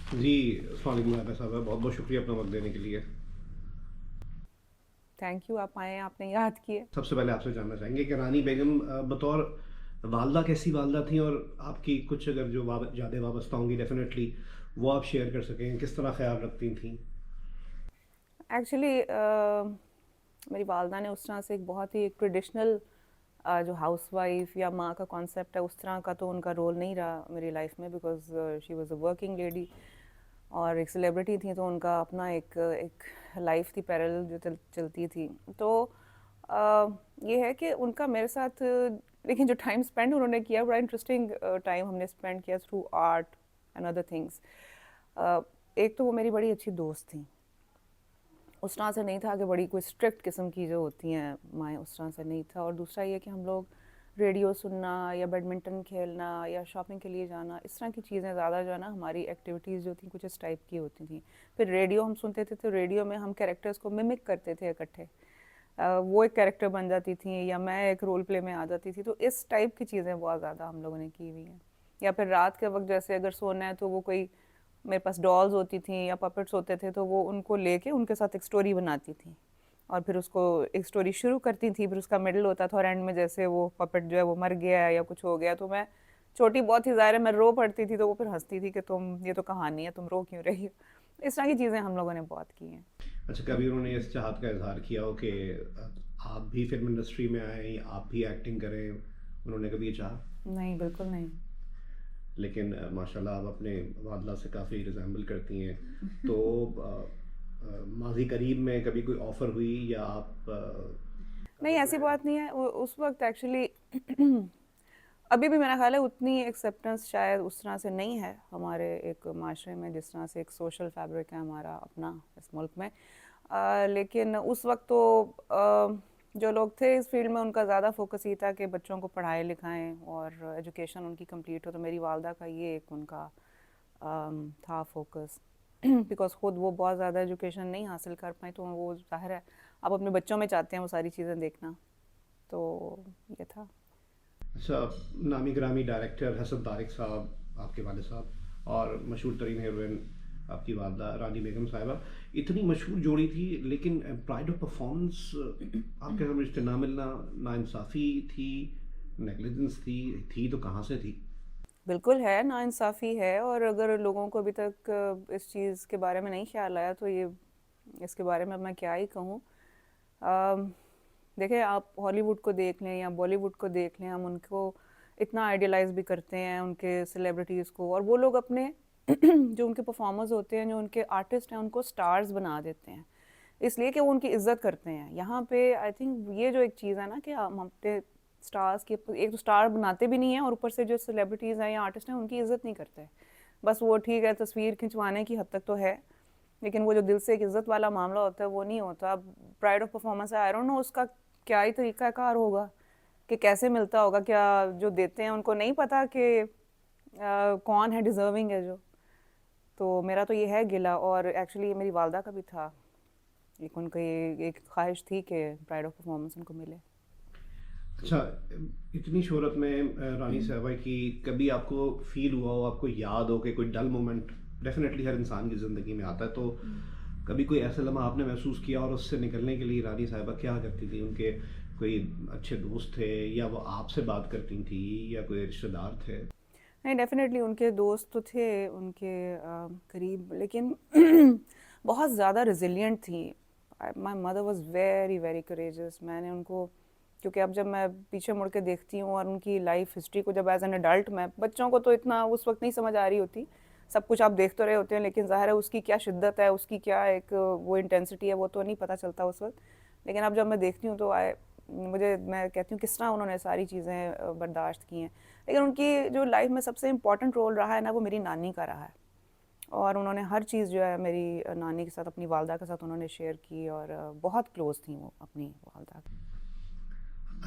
जी, अस्सलाम वालेकुम नायबा साहबा, बहुत-बहुत शुक्रिया अपना वक़्त देने के लिए। थैंक यू, आप आए, आपने याद किए। सबसे पहले आपसे जानना चाहेंगे कि रानी बेगम बतौर वालदा कैसी वालदा थीं और आपकी कुछ अगर जो यादें वाबस्ता होंगी डेफ़िनेटली वो आप शेयर कर सकें, किस तरह ख़्याल रखती थीं? एक्चुअली मेरी वालदा ने उस तरह से एक बहुत ही ट्रेडिशनल जो हाउसवाइफ या माँ का कॉन्सेप्ट है, उस तरह का तो उनका रोल नहीं रहा मेरी लाइफ में, because she was a working lady और एक सेलिब्रिटी थी, तो उनका अपना एक एक लाइफ थी पैरेलल जो चलती थी। तो ये है कि उनका मेरे साथ लेकिन जो टाइम स्पेंड उन्होंने किया, बड़ा इंटरेस्टिंग टाइम हमने स्पेंड किया through art and other things. एक तो वो मेरी बड़ी अच्छी दोस्त थी, उस तरह से नहीं था कि बड़ी कोई स्ट्रिक्ट किस्म की जो होती हैं माएँ, उस तरह से नहीं था। और दूसरा ये कि हम लोग रेडियो सुनना या बैडमिंटन खेलना या शॉपिंग के लिए जाना, इस तरह की चीज़ें ज़्यादा जो है ना, हमारी एक्टिविटीज़ जो थी कुछ इस टाइप की होती थी। फिर रेडियो हम सुनते थे, तो रेडियो में हम कैरेक्टर्स को मिमिक करते थे इकट्ठे। वो एक कैरेक्टर बन जाती थी या मैं एक रोल प्ले में आ जाती थी, तो इस टाइप की चीज़ें बहुत ज़्यादा हम लोगों ने की हुई हैं। या फिर रात के वक्त जैसे अगर सोना है, तो वो कोई मेरे पास डॉल्स होती थी या पपेट्स होते थे, तो वो उनको लेके उनके साथ एक स्टोरी बनाती थी और फिर उसको एक स्टोरी शुरू करती थी, फिर उसका मिडल होता था और एंड में जैसे वो पपेट जो है वो मर गया है या कुछ हो गया, तो मैं छोटी बहुत ही ज़ाहिर है मैं रो पड़ती थी, तो वो फिर हंसती थी कि तुम, ये तो कहानी है, तुम रो क्यों रही हो। इस तरह की चीज़ें हम लोगों ने बहुत की हैं। अच्छा, कभी उन्होंने इस चाहत का इज़हार किया हो कि आप भी फ़िल्म इंडस्ट्री में आएँ, आप भी एक्टिंग करें, उन्होंने कभी ये चाहा? नहीं, बिल्कुल नहीं। लेकिन माशाल्लाह आप अपने वालदा से काफ़ी रिज़ेम्बल करती हैं। तो माज़ी करीब में कभी कोई ऑफ़र हुई या आप नहीं, ऐसी बात नहीं है। उस वक्त एक्चुअली अभी भी मेरा ख्याल है उतनी एक्सेप्टेंस शायद उस तरह से नहीं है हमारे एक माशरे में, जिस तरह से एक सोशल फैब्रिक है हमारा अपना इस मुल्क में। लेकिन उस वक्त तो जो लोग थे इस फील्ड में, उनका ज़्यादा फोकस ये था कि बच्चों को पढ़ाएं लिखाएं और एजुकेशन उनकी कंप्लीट हो। तो मेरी वालदा का ये एक उनका था फोकस बिकॉज खुद वो बहुत ज़्यादा एजुकेशन नहीं हासिल कर पाई, तो वो जाहिर है आप अपने बच्चों में चाहते हैं वो सारी चीज़ें देखना। तो ये था। अच्छा, नामी गिरामी डायरेक्टर हसन तारिक साहब, आपके वालिद साहब और मशहूर तरीन हीरोइन आपकी वालदा रानी बेगम साहिबा, इतनी मशहूर जोड़ी थी, लेकिन प्राइड ऑफ परफॉर्मेंस आपके साथ रिश्ते ना मिलना, नाइंसाफ़ी थी, नेग्लिजेंस थी तो कहाँ से थी? बिल्कुल है, नाइंसाफ़ी है। और अगर लोगों को अभी तक इस चीज़ के बारे में नहीं ख्याल आया, तो ये इसके बारे में मैं क्या ही कहूँ। अम, देखें, आप हॉलीवुड को देख लें या बॉलीवुड को देख लें, हम उनको इतना आइडियलाइज़ भी करते हैं उनके सेलिब्रिटीज़ को, और वो लोग अपने जो उनके परफॉर्मर्स होते हैं, जो उनके आर्टिस्ट हैं, उनको स्टार्स बना देते हैं, इसलिए कि वो उनकी इज्जत करते हैं। यहाँ पे आई थिंक ये जो एक चीज़ है ना कि हम अपने स्टार्स की, एक तो स्टार बनाते भी नहीं है और ऊपर से जो सेलिब्रिटीज़ हैं या आर्टिस्ट हैं उनकी इज्जत नहीं करते। बस वो ठीक है, तस्वीर खिंचवाने की हद तक तो है, लेकिन वो जो दिल से एक इज्जत वाला मामला होता है वो नहीं होता। अब प्राइड ऑफ परफॉर्मेंस है, आई डोंट नो उसका क्या ही तरीकाकार होगा कि कैसे मिलता होगा, क्या जो देते हैं उनको नहीं पता कि कौन है डिजर्विंग है जो। तो मेरा तो ये है गिला, और एक्चुअली ये मेरी वालदा का भी था, एक उनका ये एक ख्वाहिश थी कि प्राइड ऑफ परफॉर्मेंस उनको मिले। अच्छा, इतनी शोहरत में रानी साहिबा की कभी आपको फ़ील हुआ हो, आपको याद हो कि कोई डल मोमेंट डेफ़िनेटली हर इंसान की ज़िंदगी में आता है, तो कभी कोई ऐसा लम्हा आपने महसूस किया और उससे निकलने के लिए रानी साहिबा क्या करती थी? उनके कोई अच्छे दोस्त थे या वो आपसे बात करती थी या कोई रिश्तेदार थे? नहीं, डेफिनेटली उनके दोस्त तो थे उनके करीब, लेकिन बहुत ज़्यादा रिजिलियंट थी। My mother was very very courageous. मैंने उनको, क्योंकि अब जब मैं पीछे मुड़ के देखती हूँ और उनकी लाइफ हिस्ट्री को, जब एज एन एडल्ट, मैं बच्चों को तो इतना उस वक्त नहीं समझ आ रही होती, सब कुछ आप देख तो रहे होते हैं, लेकिन ज़ाहिर है उसकी क्या शिद्दत है, उसकी क्या एक वो इंटेंसिटी है, वो तो नहीं पता चलता उस वक्त। लेकिन अब जब मैं देखती हूँ तो मैं कहती हूँ किस तरह उन्होंने सारी चीज़ें बर्दाश्त की हैं। लेकिन उनकी जो लाइफ में सबसे इम्पोर्टेंट रोल रहा है ना, वो मेरी नानी का रहा है। और उन्होंने हर चीज़ जो है मेरी नानी के साथ, अपनी वालदा के साथ उन्होंने शेयर की, और बहुत क्लोज थी वो अपनी वालदा के।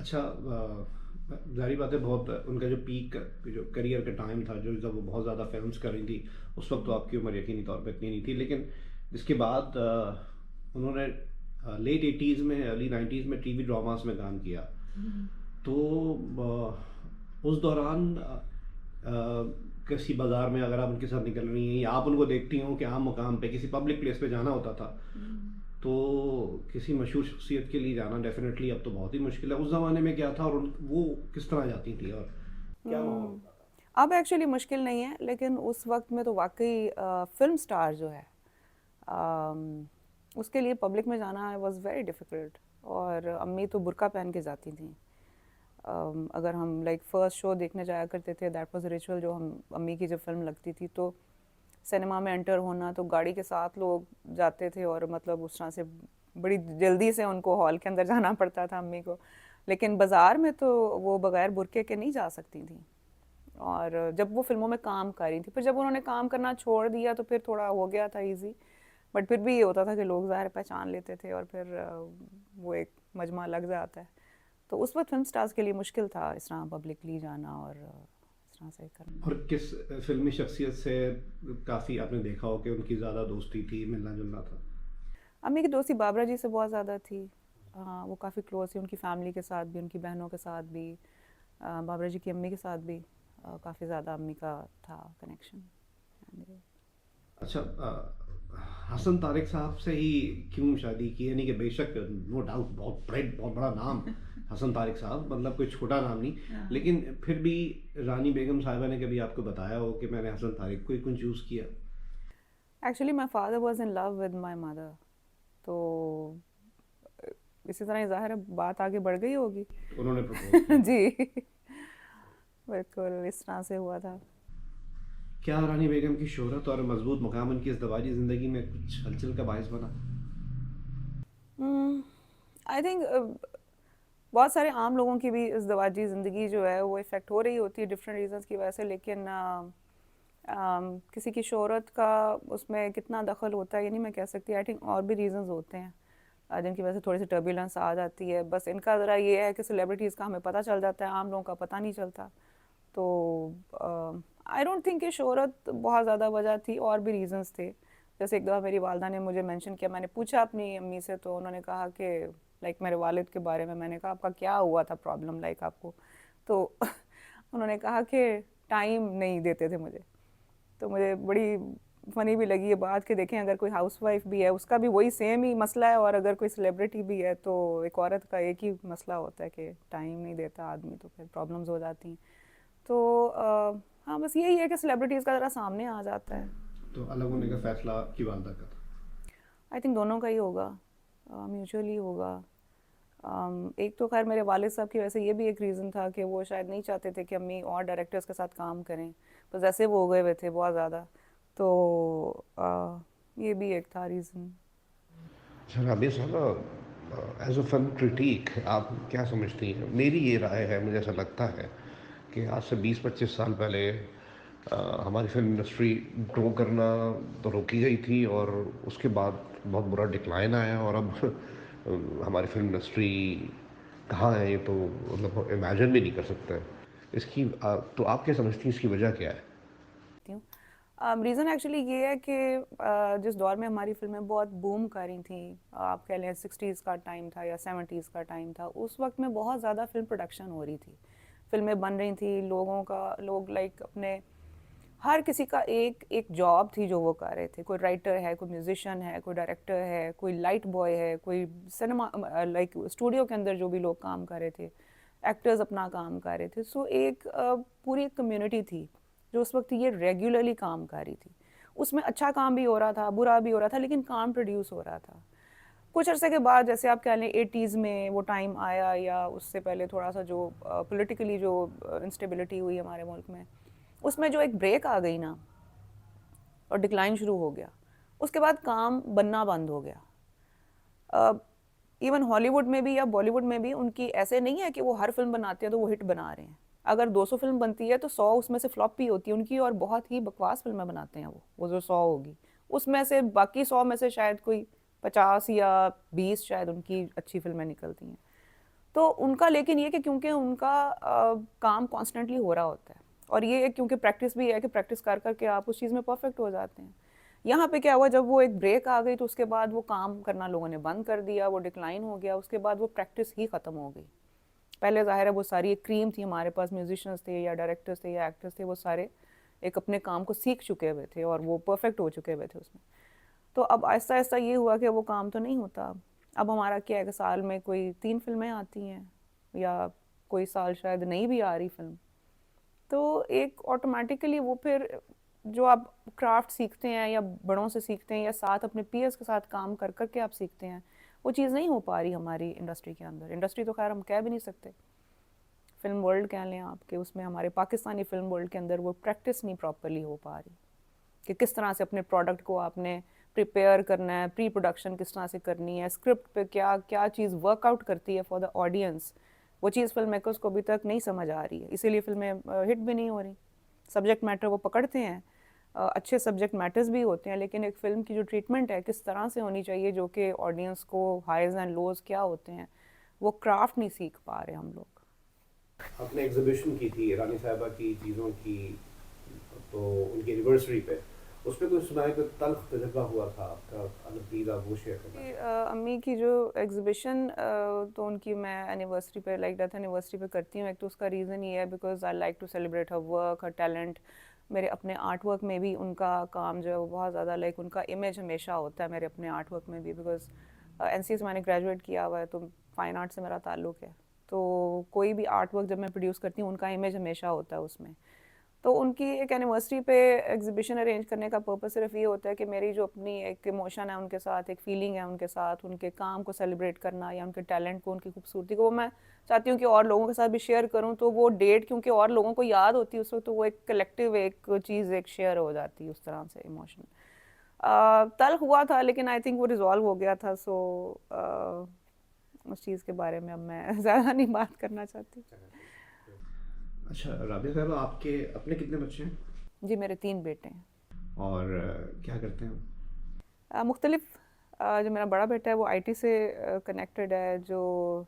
अच्छा, ज़ाहिर बात है, बहुत उनका जो पीक जो करियर का टाइम था, जो जब वो बहुत ज़्यादा फ़िल्म्स कर रही थी, उस वक्त तो आपकी उम्र यकीनी तौर पे इतनी नहीं थी, लेकिन इसके बाद उन्होंने लेट 80s में, अर्ली 90s में टीवी ड्रामास में काम किया। तो उस दौरान किसी बाजार में अगर आप उनके साथ निकल रही हैं या आप उनको देखती हो कि आम मकाम पे किसी पब्लिक प्लेस पे जाना होता था, तो किसी मशहूर शख्सियत के लिए जाना डेफिनेटली अब तो बहुत ही मुश्किल है। उस ज़माने में क्या था और वो किस तरह जाती थी और क्या माहौल हम्म, होता था? अब एक्चुअली मुश्किल नहीं है, लेकिन उस वक्त में तो वाकई फिल्म स्टार जो है, अम, उसके लिए पब्लिक में जाना वाज वेरी डिफ़िकल्ट। और अम्मी तो बुर्का पहन के जाती थी। अगर हम लाइक फर्स्ट शो देखने जाया करते थे, दैट वाज रिचुअल। जो हम अम्मी की जब फिल्म लगती थी तो सिनेमा में एंटर होना तो गाड़ी के साथ लोग जाते थे, और मतलब उस तरह से बड़ी जल्दी से उनको हॉल के अंदर जाना पड़ता था अम्मी को। लेकिन बाज़ार में तो वो बगैर बुरके के नहीं जा सकती थी। और जब वो फिल्मों में काम कर रही थी, फिर जब उन्होंने काम करना छोड़ दिया तो फिर थोड़ा हो गया था इजी। बट फिर भी ये होता था कि लोग ज़ाहिर पहचान लेते थे, और फिर वो एक मजमा लग जाता है। तो उस वक्त फिल्म स्टार्स के लिए मुश्किल था इस तरह पब्लिकली जाना और इस तरह से करना। और किस फिल्मी शख्सियत से काफ़ी आपने देखा हो कि उनकी ज़्यादा दोस्ती थी, मिलना जुलना था? अम्मी की दोस्ती बाबरा जी से बहुत ज़्यादा थी। हाँ, वो काफ़ी क्लोज थी उनकी फैमिली के साथ भी, उनकी बहनों के साथ भी, बाबरा जी की अम्मी के साथ भी काफ़ी ज़्यादा अम्मी का था कनेक्शन। अच्छा, हसन तारिक साहब से ही क्यों शादी की? यानी कि बेशक नो डाउट बहुत बड़ा नाम हसन तारिक साहब, मतलब कोई छोटा नाम नहीं, लेकिन फिर भी रानी बेगम साहिबा ने कभी आपको बताया हो कि मैंने हसन तारिक को ही क्यों चूज़ किया? Actually my father was in love with my mother, तो इसी तरह ज़ाहिर है बात आगे बढ़ गई होगी। उन्होंने प्रपोज किया। जी, बिल्कुल इस तरह से हुआ था। क्या रानी बेगम की शोहरत और मजबूत मकाम उनकी इज़दवाजी ज़िंदगी में कुछ हलचल का बायस बना? आई थिंक बहुत सारे आम लोगों की भी इज़दवाजी ज़िंदगी जो है वो इफ़ेक्ट हो रही होती है डिफरेंट रीजंस की वजह से, लेकिन किसी की शोहरत का उसमें कितना दखल होता है ये नहीं मैं कह सकती। आई थिंक और भी रीजंस होते हैं जिनकी वजह से थोड़ी सी टर्बुलेंस आ जाती है। बस इनका ज़रा ये है कि सेलिब्रिटीज़ का हमें पता चल जाता है, आम लोगों का पता नहीं चलता। तो आई डोंट थिंक कि शोहरत बहुत ज़्यादा वजह थी, और भी रीजंस थे। जैसे एक दफ़ा मेरी वालदा ने मुझे मेंशन किया, मैंने पूछा अपनी अम्मी से तो उन्होंने कहा कि लाइक मेरे वालिद के बारे में, मैंने कहा आपका क्या हुआ था प्रॉब्लम लाइक आपको, तो उन्होंने कहा कि टाइम नहीं देते थे मुझे। तो मुझे बड़ी फ़नी भी लगी ये बात कि देखें अगर कोई हाउसवाइफ भी है उसका भी वही सेम ही मसला है, और अगर कोई सेलिब्रिटी भी है तो एक औरत का एक ही मसला होता है कि टाइम नहीं देता आदमी, तो फिर प्रॉब्लम्स हो जाती हैं। तो हाँ, बस यही है कि सेलिब्रिटीज़ का ज़रा सामने आ जाता है। तो अलग होने का फैसला आपकी वालदा का था? आई थिंक दोनों का ही होगा, म्यूचुअली होगा। एक तो खैर मेरे वालिद साहब की वजह से ये भी एक रीज़न था कि वो शायद नहीं चाहते थे कि अम्मी और डायरेक्टर्स के साथ काम करें, बस ऐसे वो हो गए हुए थे बहुत ज़्यादा। तो ये भी एक था रीज़न। सर राबिया साहब, एज अ फिल्म क्रिटिक आप क्या समझती हैं? मेरी ये राय है, मुझे ऐसा लगता है कि आज से 20-25 साल पहले हमारी फिल्म इंडस्ट्री ग्रो करना तो रोकी गई थी, और उसके बाद बहुत बुरा डिक्लाइन आया, और अब हमारी फिल्म इंडस्ट्री कहाँ है ये तो मतलब इमेजिन भी नहीं कर सकते हैं। इसकी तो आप क्या समझती हैं, इसकी वजह क्या है? हूँ रीज़न एक्चुअली ये है कि जिस दौर में हमारी फिल्में बहुत बूम कर रही थी, आप कह लें 60s का टाइम था या 70s का टाइम था, उस वक्त में बहुत ज़्यादा फिल्म प्रोडक्शन हो रही थी, फिल्में बन रही थी, लोग लाइक अपने हर किसी का एक एक जॉब थी जो वो कर रहे थे। कोई राइटर है, कोई म्यूजिशियन है, कोई डायरेक्टर है, कोई लाइट बॉय है, कोई सिनेमा लाइक स्टूडियो के अंदर जो भी लोग काम कर रहे थे, एक्टर्स अपना काम कर रहे थे। सो एक पूरी एक कम्युनिटी थी जो उस वक्त ये रेगुलरली काम कर रही थी। उसमें अच्छा काम भी हो रहा था, बुरा भी हो रहा था, लेकिन काम प्रोड्यूस हो रहा था। कुछ अरसे के बाद जैसे आप कह लें 80s में वो टाइम आया, या उससे पहले थोड़ा सा जो पॉलिटिकली जो इंस्टेबिलिटी हुई हमारे मुल्क में, उसमें जो एक ब्रेक आ गई ना और डिक्लाइन शुरू हो गया, उसके बाद काम बनना बंद हो गया। इवन हॉलीवुड में भी या बॉलीवुड में भी उनकी ऐसे नहीं है कि वो हर फिल्म बनाते हैं तो वो हिट बना रहे हैं। अगर 200 फिल्म बनती है तो 100 उसमें से फ्लॉप भी होती है उनकी, और बहुत ही बकवास फिल्में बनाते हैं वो जो 100 होगी उसमें से बाकी 100 में से शायद कोई 50 या 20 शायद उनकी अच्छी फिल्में निकलती हैं। तो उनका लेकिन ये कि क्योंकि उनका काम कॉन्स्टेंटली हो रहा होता है, और ये क्योंकि प्रैक्टिस भी है कि प्रैक्टिस कर करके आप उस चीज़ में परफेक्ट हो जाते हैं। यहाँ पे क्या हुआ, जब वो एक ब्रेक आ गई तो उसके बाद वो काम करना लोगों ने बंद कर दिया, वो डिक्लाइन हो गया, उसके बाद वो प्रैक्टिस ही ख़त्म हो गई। पहले ज़ाहिर है वो सारी एक क्रीम थी हमारे पास, म्यूजिशियंस थे या डायरेक्टर्स थे या एक्टर्स थे, वो सारे एक अपने काम को सीख चुके हुए थे और वो परफेक्ट हो चुके हुए थे उसमें। तो अब आहिस्ता आहिस्ता ये हुआ कि वो काम तो नहीं होता। अब हमारा क्या है कि साल में कोई 3 फिल्में आती हैं या कोई साल शायद नहीं भी आ रही फिल्म। तो एक ऑटोमेटिकली वो फिर जो आप क्राफ्ट सीखते हैं या बड़ों से सीखते हैं या साथ अपने पीयर्स के साथ काम कर कर के आप सीखते हैं, वो चीज़ नहीं हो पा रही हमारी इंडस्ट्री के अंदर। इंडस्ट्री तो खैर हम कह भी नहीं सकते, फिल्म वर्ल्ड कह लें आपके, उसमें हमारे पाकिस्तानी फिल्म वर्ल्ड के अंदर वो प्रैक्टिस नहीं प्रॉपरली हो पा रही कि किस तरह से अपने प्रोडक्ट को आपने प्रिपेयर करना है, प्री प्रोडक्शन किस तरह से करनी है, स्क्रिप्ट पे क्या क्या चीज़ वर्कआउट करती है फॉर द ऑडियंस, वो चीज़ फिल्म मेकर्स को अभी तक नहीं समझ आ रही है, इसीलिए फिल्में हिट भी नहीं हो रही। सब्जेक्ट मैटर वो पकड़ते हैं, अच्छे सब्जेक्ट मैटर्स भी होते हैं, लेकिन एक फ़िल्म की जो ट्रीटमेंट है किस तरह से होनी चाहिए, जो कि ऑडियंस को हाइज एंड लोज क्या होते हैं, वो क्राफ्ट नहीं सीख पा रहे हम लोग। आपने एग्जीबिशन की थी रानी साहिबा की चीज़ों की, तो उनकी एनिवर्सरी पे उस पर कुछ सुनाया कि तल्ख तजुर्बा हुआ था आपका, अगर प्लीज़ आप वो शेयर करना। अम्मी की जो एग्जीबिशन तो उनकी मैं एनिवर्सरी पे, लाइक डेथ एनिवर्सरी पे करती हूँ। एक तो उसका रीज़न ये है because I like to celebrate her work, her talent. मेरे अपने आर्ट वर्क में भी उनका काम जो है वो बहुत ज़्यादा, लाइक उनका इमेज हमेशा होता है मेरे अपने आर्ट वर्क में भी, बिकॉज NCA से मैंने ग्रेजुएट किया हुआ है तो फाइन आर्ट से मेरा ताल्लुक़ है। तो कोई भी आर्ट वर्क जब मैं प्रोड्यूस करती हूँ उनका इमेज हमेशा होता है उसमें। तो उनकी एक एनिवर्सरी पे एग्जीबिशन अरेंज करने का पर्पस सिर्फ ये होता है कि मेरी जो अपनी एक इमोशन है उनके साथ, एक फीलिंग है उनके साथ, उनके काम को सेलिब्रेट करना या उनके टैलेंट को, उनकी खूबसूरती को, वो मैं चाहती हूँ कि और लोगों के साथ भी शेयर करूँ। तो वो डेट क्योंकि और लोगों को याद होती है उस वक्त, तो वो एक कलेक्टिव एक चीज़ एक शेयर हो जाती है उस तरह से इमोशन। तल्ख हुआ था लेकिन आई थिंक वो रिजॉल्व हो गया था। सो उस चीज़ के बारे में अब मैं ज़्यादा नहीं बात करना चाहती। अच्छा राबिया साहब, आपके अपने कितने बच्चे हैं? जी मेरे 3 बेटे हैं। और क्या करते हैं? मुख्तलिफ, जो मेरा बड़ा बेटा है वो IT से कनेक्टेड है, जो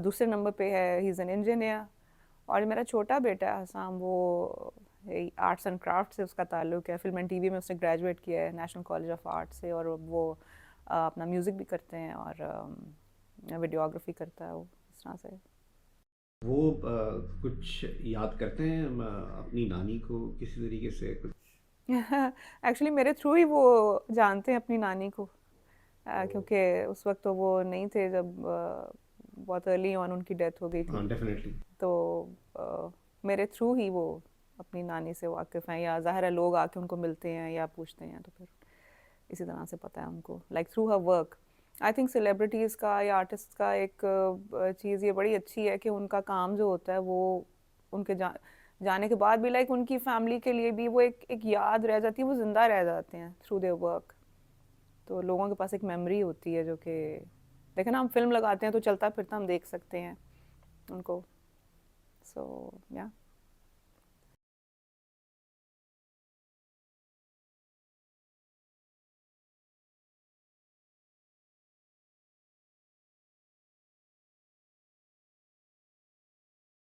दूसरे नंबर पे है ही इज़ एन इंजीनियर। और जो मेरा छोटा बेटा है हसाम, वो आर्ट्स एंड क्राफ्ट से उसका ताल्लुक़ है। फिल्म एंड TV में उसने ग्रेजुएट किया है नेशनल कॉलेज ऑफ आर्ट से, और वो अपना म्यूज़िक भी करते हैं और वीडियोग्राफी करता है वो, इस तरह से। वो कुछ याद करते हैं अपनी नानी को किसी तरीके से कुछ? एक्चुअली मेरे थ्रू ही वो जानते हैं अपनी नानी को, क्योंकि उस वक्त तो वो नहीं थे जब बहुत अर्ली ऑन उनकी डेथ हो गई थी। हाँ डेफिनेटली। तो मेरे थ्रू ही वो अपनी नानी से वाकिफ़ हैं, या ज़ाहिर है लोग आके उनको मिलते हैं या पूछते हैं, तो फिर इसी तरह से पता है उनको, like through her work. I think celebrities का या आर्टिस्ट का एक चीज़ ये बड़ी अच्छी है कि उनका काम जो होता है वो उनके जाने के बाद भी, लाइक उनकी फैमिली के लिए भी वो एक याद रह जाती है, वो ज़िंदा रह जाते हैं थ्रू देयर वर्क। तो लोगों के पास एक मेमोरी होती है जो कि, देखें ना, हम फिल्म लगाते हैं तो चलता फिरता हम देख सकते हैं उनको। सो या